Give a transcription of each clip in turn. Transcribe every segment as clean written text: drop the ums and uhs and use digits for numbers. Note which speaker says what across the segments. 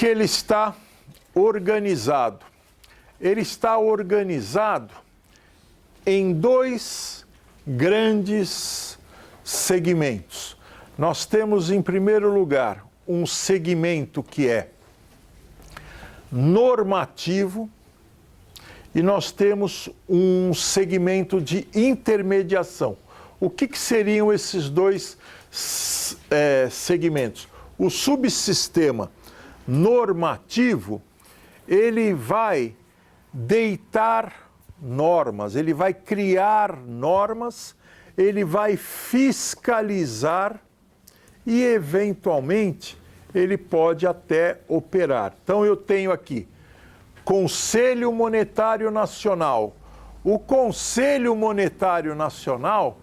Speaker 1: que ele está organizado? Ele está organizado em dois grandes segmentos. Nós temos, em primeiro lugar, um segmento que é normativo e nós temos um segmento de intermediação. O que seriam esses dois segmentos? O subsistema normativo, ele vai deitar normas, ele vai criar normas, ele vai fiscalizar e, eventualmente, ele pode até operar. Então, eu tenho aqui Conselho Monetário Nacional. O Conselho Monetário Nacional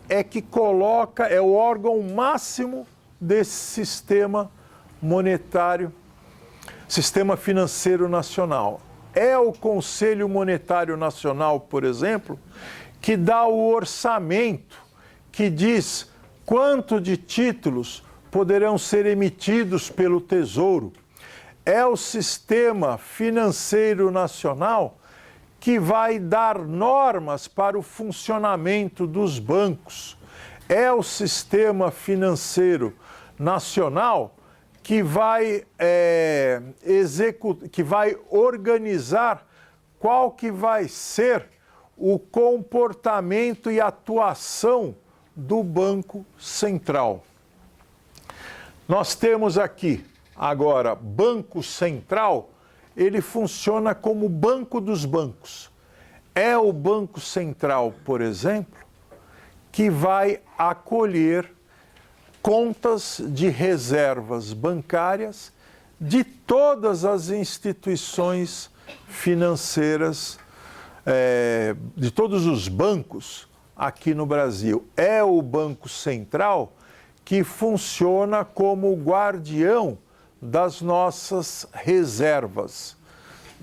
Speaker 1: é que coloca, é o órgão máximo desse sistema monetário, sistema financeiro nacional. É o Conselho Monetário Nacional, por exemplo, que dá o orçamento, que diz quanto de títulos poderão ser emitidos pelo Tesouro. É o Sistema Financeiro Nacional que vai dar normas para o funcionamento dos bancos. É o Sistema Financeiro Nacional que vai, que vai organizar qual que vai ser o comportamento e atuação do Banco Central. Nós temos aqui, agora, Banco Central, ele funciona como banco dos bancos. É o Banco Central, por exemplo, que vai acolher contas de reservas bancárias de todas as instituições financeiras, de todos os bancos aqui no Brasil. É o Banco Central que funciona como guardião das nossas reservas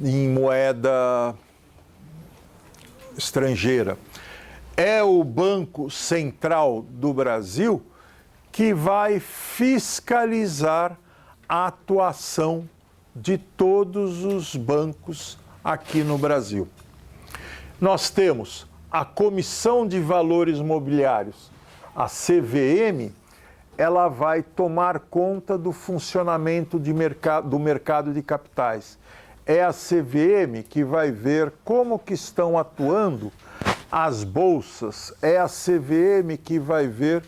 Speaker 1: em moeda estrangeira. É o Banco Central do Brasil que vai fiscalizar a atuação de todos os bancos aqui no Brasil. Nós temos a Comissão de Valores Mobiliários, a CVM, ela vai tomar conta do funcionamento do mercado de capitais. É a CVM que vai ver como que estão atuando as bolsas, é a CVM que vai ver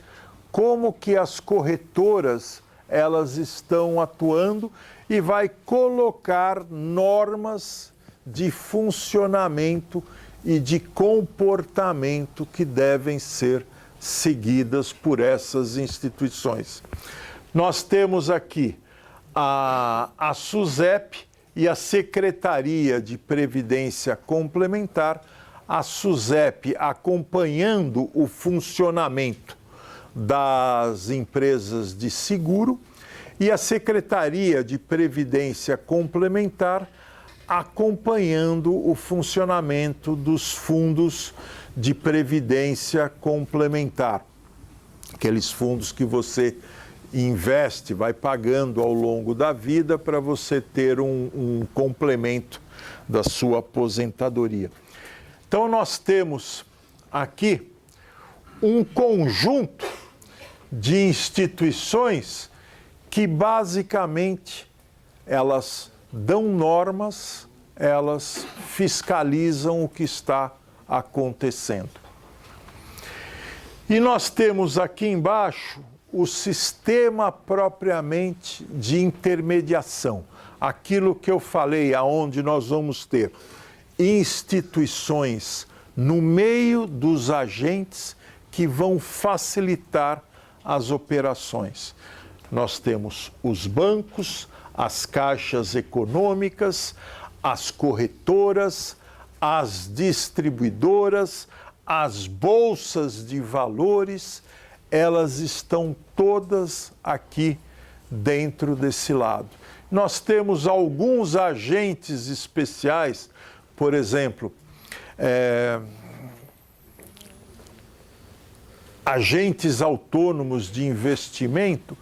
Speaker 1: como que as corretoras elas estão atuando e vai colocar normas de funcionamento e de comportamento que devem ser seguidas por essas instituições. Nós temos aqui a SUSEP e a Secretaria de Previdência Complementar, a SUSEP acompanhando o funcionamento das empresas de seguro e a Secretaria de Previdência Complementar acompanhando o funcionamento dos fundos de previdência complementar, aqueles fundos que você investe, vai pagando ao longo da vida para você ter um complemento da sua aposentadoria. Então, nós temos aqui um conjunto de instituições que, basicamente, elas dão normas, elas fiscalizam o que está acontecendo. E nós temos aqui embaixo o sistema propriamente de intermediação, aquilo que eu falei, aonde nós vamos ter instituições no meio dos agentes que vão facilitar as operações. Nós temos os bancos, as caixas econômicas, as corretoras, as distribuidoras, as bolsas de valores, elas estão todas aqui dentro desse lado. Nós temos alguns agentes especiais, por exemplo, agentes autônomos de investimento,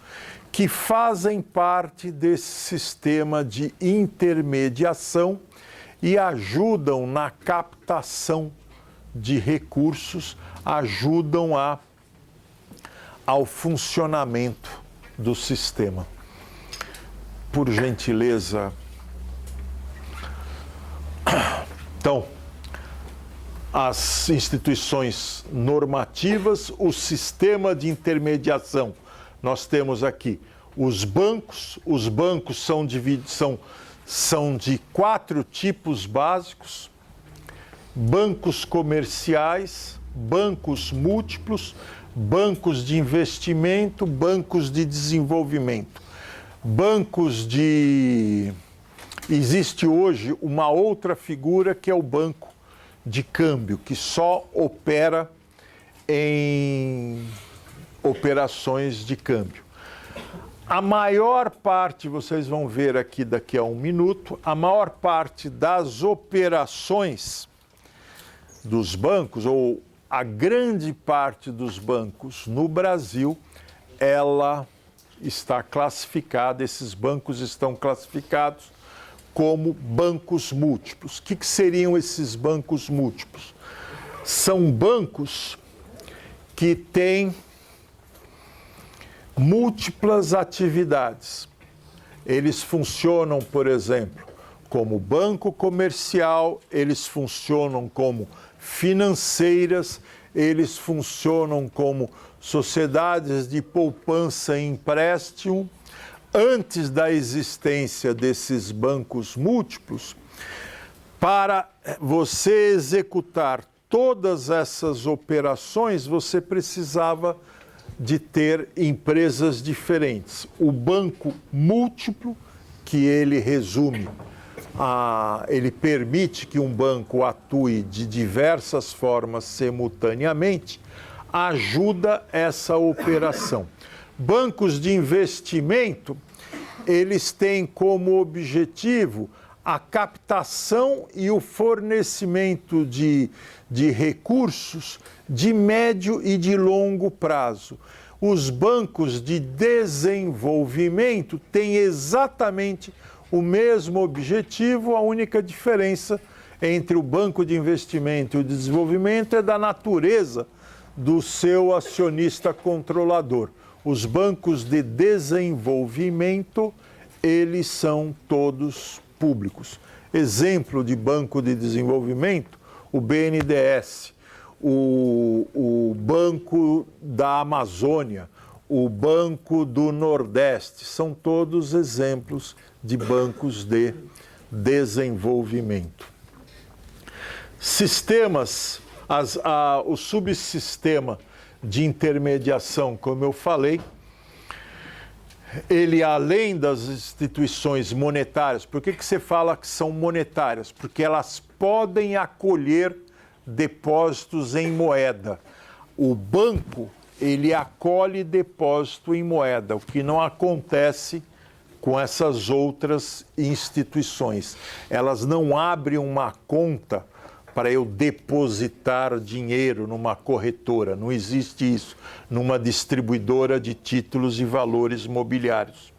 Speaker 1: que fazem parte desse sistema de intermediação e ajudam na captação de recursos, ajudam ao funcionamento do sistema. Por gentileza. Então, as instituições normativas, o sistema de intermediação. Nós temos aqui os bancos são de 4 tipos básicos: bancos comerciais, bancos múltiplos, bancos de investimento, bancos de desenvolvimento. Existe hoje uma outra figura que é o banco de câmbio, que só opera em operações de câmbio. A maior parte, vocês vão ver aqui daqui a um minuto, a maior parte das operações dos bancos, ou a grande parte dos bancos no Brasil, ela está classificada, esses bancos estão classificados como bancos múltiplos. O que seriam esses bancos múltiplos? São bancos que têm múltiplas atividades. Eles funcionam, por exemplo, como banco comercial, eles funcionam como financeiras, eles funcionam como sociedades de poupança e empréstimo. Antes da existência desses bancos múltiplos, para você executar todas essas operações, você precisava de ter empresas diferentes. O banco múltiplo, que ele resume, ele permite que um banco atue de diversas formas simultaneamente, ajuda essa operação. Bancos de investimento, eles têm como objetivo a captação e o fornecimento de recursos de médio e de longo prazo. Os bancos de desenvolvimento têm exatamente o mesmo objetivo, a única diferença entre o banco de investimento e o de desenvolvimento é da natureza do seu acionista controlador. Os bancos de desenvolvimento, eles são todos públicos. Exemplo de banco de desenvolvimento, o BNDES, o Banco da Amazônia, o Banco do Nordeste, são todos exemplos de bancos de desenvolvimento. Sistemas, o subsistema de intermediação, como eu falei, ele, além das instituições monetárias, por que você fala que são monetárias? Porque elas podem acolher depósitos em moeda. O banco, ele acolhe depósito em moeda, o que não acontece com essas outras instituições. Elas não abrem uma conta para eu depositar dinheiro numa corretora. Não existe isso numa distribuidora de títulos e valores mobiliários.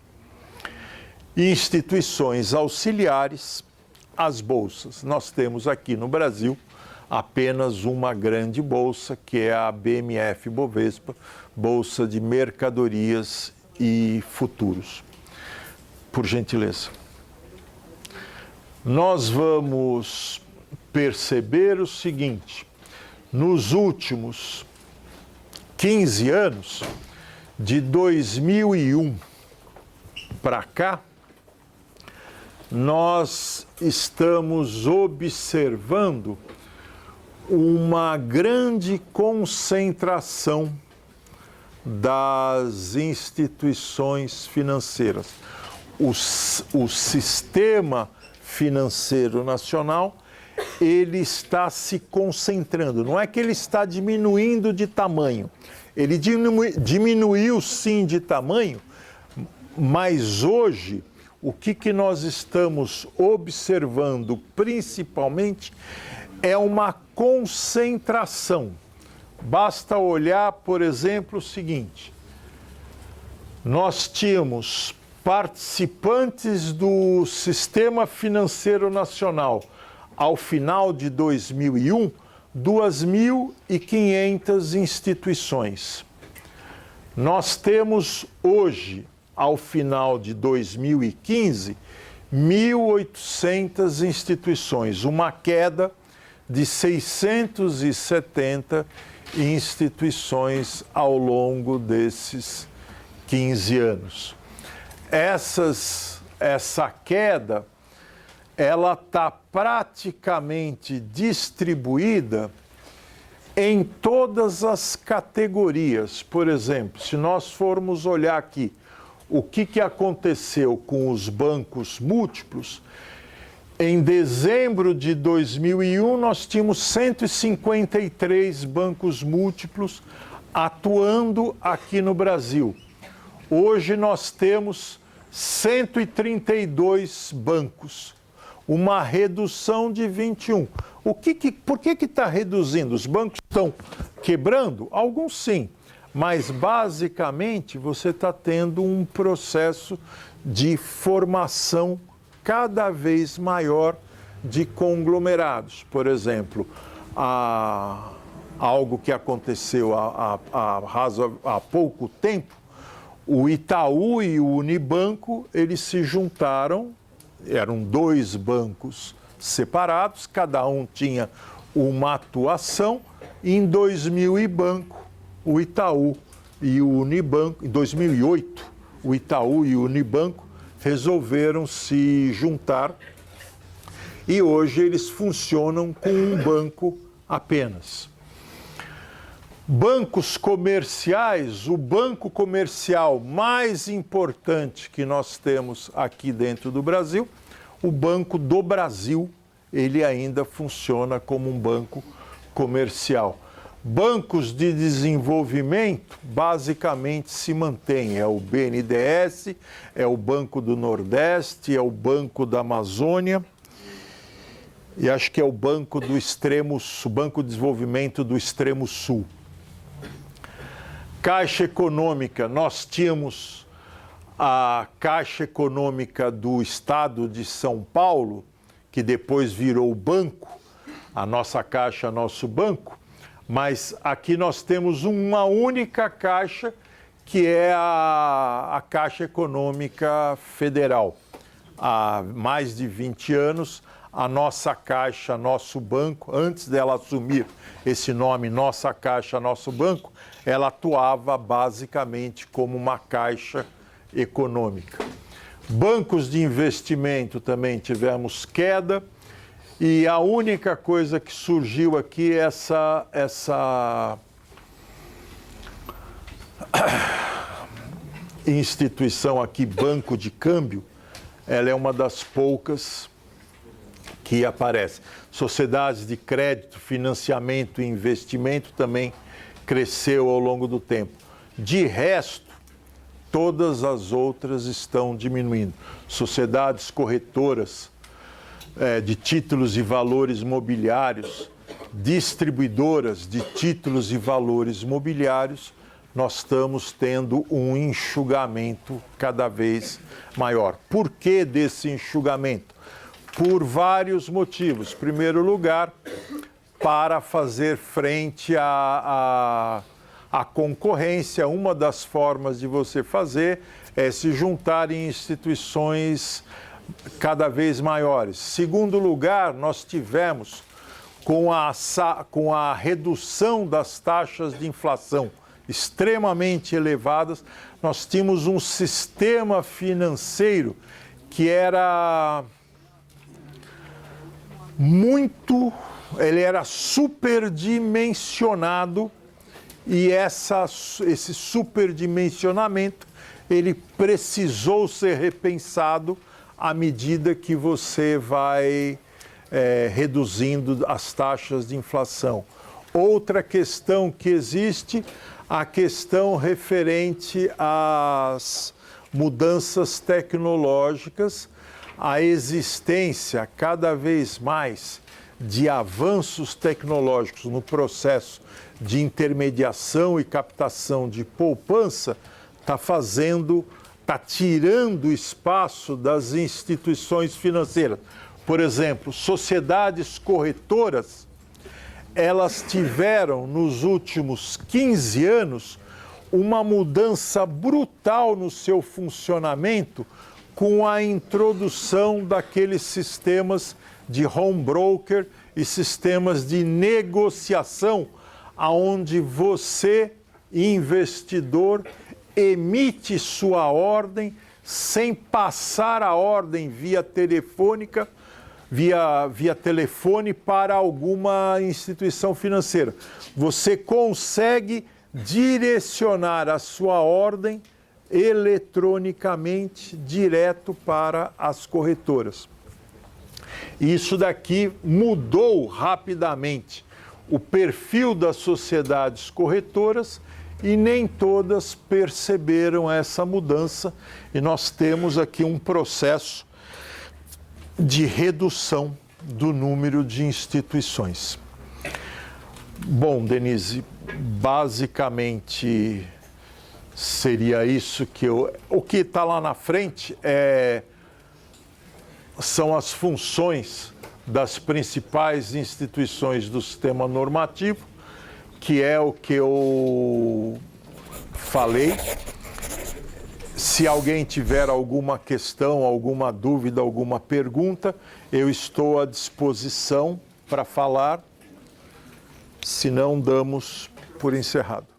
Speaker 1: Instituições auxiliares, as bolsas. Nós temos aqui no Brasil apenas uma grande bolsa, que é a BMF Bovespa, Bolsa de Mercadorias e Futuros. Por gentileza. Nós vamos perceber o seguinte: nos últimos 15 anos, de 2001 para cá, nós estamos observando uma grande concentração das instituições financeiras. O sistema financeiro nacional, ele está se concentrando. Não é que ele está diminuindo de tamanho. Ele diminuiu sim de tamanho, mas hoje o que nós estamos observando principalmente é uma concentração. Basta olhar, por exemplo, o seguinte: nós tínhamos participantes do Sistema Financeiro Nacional ao final de 2001, 2.500 instituições. Nós temos hoje, ao final de 2015, 1.800 instituições, uma queda de 670 instituições ao longo desses 15 anos. Essa queda, ela está praticamente distribuída em todas as categorias. Por exemplo, se nós formos olhar aqui o que aconteceu com os bancos múltiplos, em dezembro de 2001 nós tínhamos 153 bancos múltiplos atuando aqui no Brasil. Hoje nós temos 132 bancos, uma redução de 21. Por que está reduzindo? Os bancos estão quebrando? Alguns sim, mas basicamente você está tendo um processo de formação cada vez maior de conglomerados. Por exemplo, algo que aconteceu há pouco tempo, o Itaú e o Unibanco, eles se juntaram, eram dois bancos separados, cada um tinha uma atuação, e em 2008, o Itaú e o Unibanco resolveram se juntar e hoje eles funcionam com um banco apenas. Bancos comerciais, o banco comercial mais importante que nós temos aqui dentro do Brasil, o Banco do Brasil, ele ainda funciona como um banco comercial. Bancos de desenvolvimento basicamente se mantêm, é o BNDES, é o Banco do Nordeste, é o Banco da Amazônia e acho que é o Banco do Banco de Desenvolvimento do Extremo Sul. Caixa Econômica, nós tínhamos a Caixa Econômica do Estado de São Paulo, que depois virou banco, a nossa Caixa, nosso banco, mas aqui nós temos uma única caixa, que é a Caixa Econômica Federal. Há mais de 20 anos, a nossa Caixa, nosso banco, antes dela assumir esse nome, Nossa Caixa, Nosso Banco, ela atuava basicamente como uma caixa econômica. Bancos de investimento também tivemos queda, e a única coisa que surgiu aqui é essa instituição aqui, Banco de Câmbio, ela é uma das poucas que aparece. Sociedades de crédito, financiamento e investimento também cresceu ao longo do tempo. De resto, todas as outras estão diminuindo. Sociedades corretoras de títulos e valores mobiliários, distribuidoras de títulos e valores mobiliários, nós estamos tendo um enxugamento cada vez maior. Por que desse enxugamento? Por vários motivos. Em primeiro lugar, para fazer frente à concorrência, uma das formas de você fazer é se juntar em instituições cada vez maiores. Segundo lugar, nós tivemos, com a redução das taxas de inflação extremamente elevadas, nós tínhamos um sistema financeiro que era ele era superdimensionado, e esse superdimensionamento ele precisou ser repensado à medida que você vai reduzindo as taxas de inflação. Outra questão que existe, a questão referente às mudanças tecnológicas, a existência cada vez mais de avanços tecnológicos no processo de intermediação e captação de poupança está tirando espaço das instituições financeiras. Por exemplo, sociedades corretoras, elas tiveram nos últimos 15 anos uma mudança brutal no seu funcionamento com a introdução daqueles sistemas de home broker e sistemas de negociação, aonde você, investidor, emite sua ordem sem passar a ordem via telefônica, via telefone para alguma instituição financeira. Você consegue direcionar a sua ordem eletronicamente direto para as corretoras. Isso daqui mudou rapidamente o perfil das sociedades corretoras e nem todas perceberam essa mudança, e nós temos aqui um processo de redução do número de instituições. Bom, Denise, basicamente seria isso que o que está lá na frente são as funções das principais instituições do sistema normativo, que é o que eu falei. Se alguém tiver alguma questão, alguma dúvida, alguma pergunta, eu estou à disposição para falar. Se não, damos por encerrado.